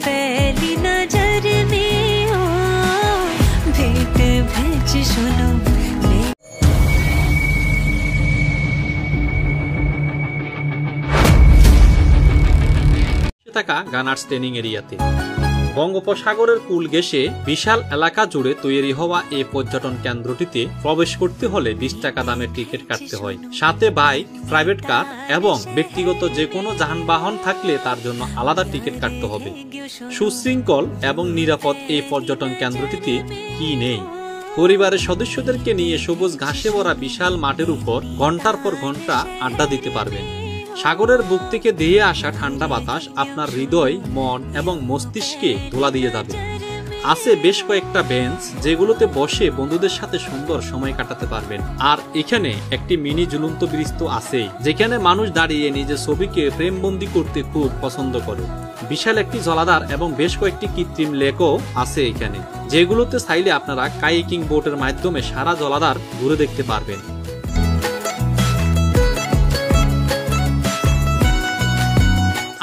पहली नजर में हो भेंट भेज सुनो থাকা গানার্স ট্রেনিং এরিয়াতে বঙ্গোপসাগরের কূল ঘেঁষে বিশাল এলাকা জুড়ে তৈরি হওয়া এই পর্যটন কেন্দ্রটিতে প্রবেশ করতে হলে 20 টাকা দামের টিকিট কাটতে হয়। সাথে বাইক, প্রাইভেট কার এবং ব্যক্তিগত যে কোনো যানবাহন থাকলে তার জন্য আলাদা টিকিট কাটতে হবে। সুশৃঙ্খল এবং নিরাপদ এই পর্যটন কেন্দ্রটিতে কি নেই? পরিবারের সদস্যদেরকে নিয়ে সবুজ ঘাসে ভরা বিশাল মাঠের উপর ঘন্টার পর ঘন্টা আড্ডা দিতে পারবেন। সাগরের বুক থেকে ধেয়ে আসা ঠান্ডা বাতাস আপনার হৃদয়, মন এবং মস্তিষ্কে দোলা দিয়ে যাবে। আছে বেশ কয়েকটা বেঞ্চ যেগুলোতে বসে বন্ধুদের সাথে সুন্দর সময় কাটাতে পারবেন। আর এখানে একটি মিনি ঝুলন্ত ব্রিজ তো আছেই, যেখানে মানুষ দাঁড়িয়ে নিজের ছবিকে ফ্রেমবন্দি করতে খুব পছন্দ করে। বিশাল একটি জলাধার এবং বেশ কয়েকটি কৃত্রিম লেকও আছে এখানে, যেগুলোতে চাইলে আপনারা কায়াকিং বোটের মাধ্যমে সারা জলাধার ঘুরে দেখতে পারবেন।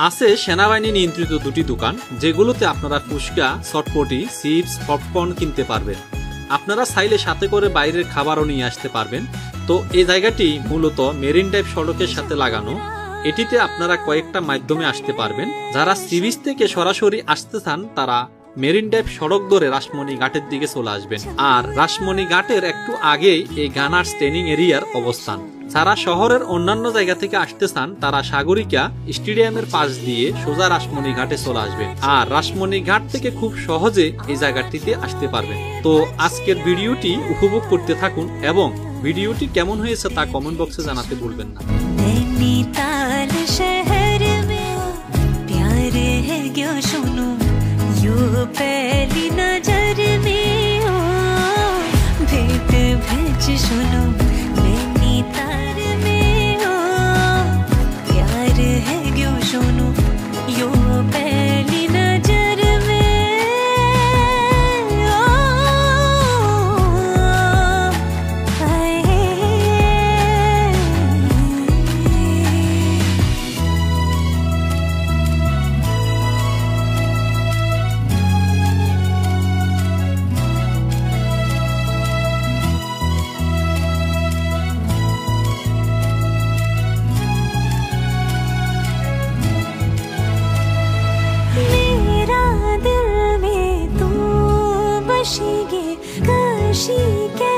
আছে সেনাবাহিনী নিয়ন্ত্রিত দুটি দোকান, যেগুলোতে আপনারা ফুচকা, চটপটি, চিপস, পপকর্ন কিনতে পারবেন। আপনারা চাইলে সাথে করে বাইরের খাবারও নিয়ে আসতে পারবেন। তো এই জায়গাটি মূলত মেরিন ড্রাইভ সড়কের সাথে লাগানো। এটিতে আপনারা কয়েকটা মাধ্যমে আসতে পারবেন। যারা সি বিচ থেকে সরাসরি আসতে চান তারা মেরিন ড্রাইভ সড়ক ধরে রাসমণি ঘাটের দিকে চলে আসবেন। আর রাসমণি ঘাটের একটু আগেই এই গানার্স ট্রেনিং এরিয়ার অবস্থান। যারা শহরের অন্যান্য জায়গা থেকে আসতে চান তারা সাগরিকা স্টেডিয়ামের পাশ দিয়ে সোজা রাসমণি ঘাটে চলে আসবেন। আর রাসমণি ঘাট থেকে খুব সহজে এই জায়গাটিতে আসতে পারবেন। তো আজকের ভিডিওটি উপভোগ করতে থাকুন এবং ভিডিওটি কেমন হয়েছে তা কমেন্ট বক্সে জানাতে ভুলবেন না। नैनीताल शहर में प्यार है क्या सुनो यो पहली नजर में हो भेंट भेज सुनो नैनीताल में हो प्यार है क्या सुनो यो पहली नजर में काशी के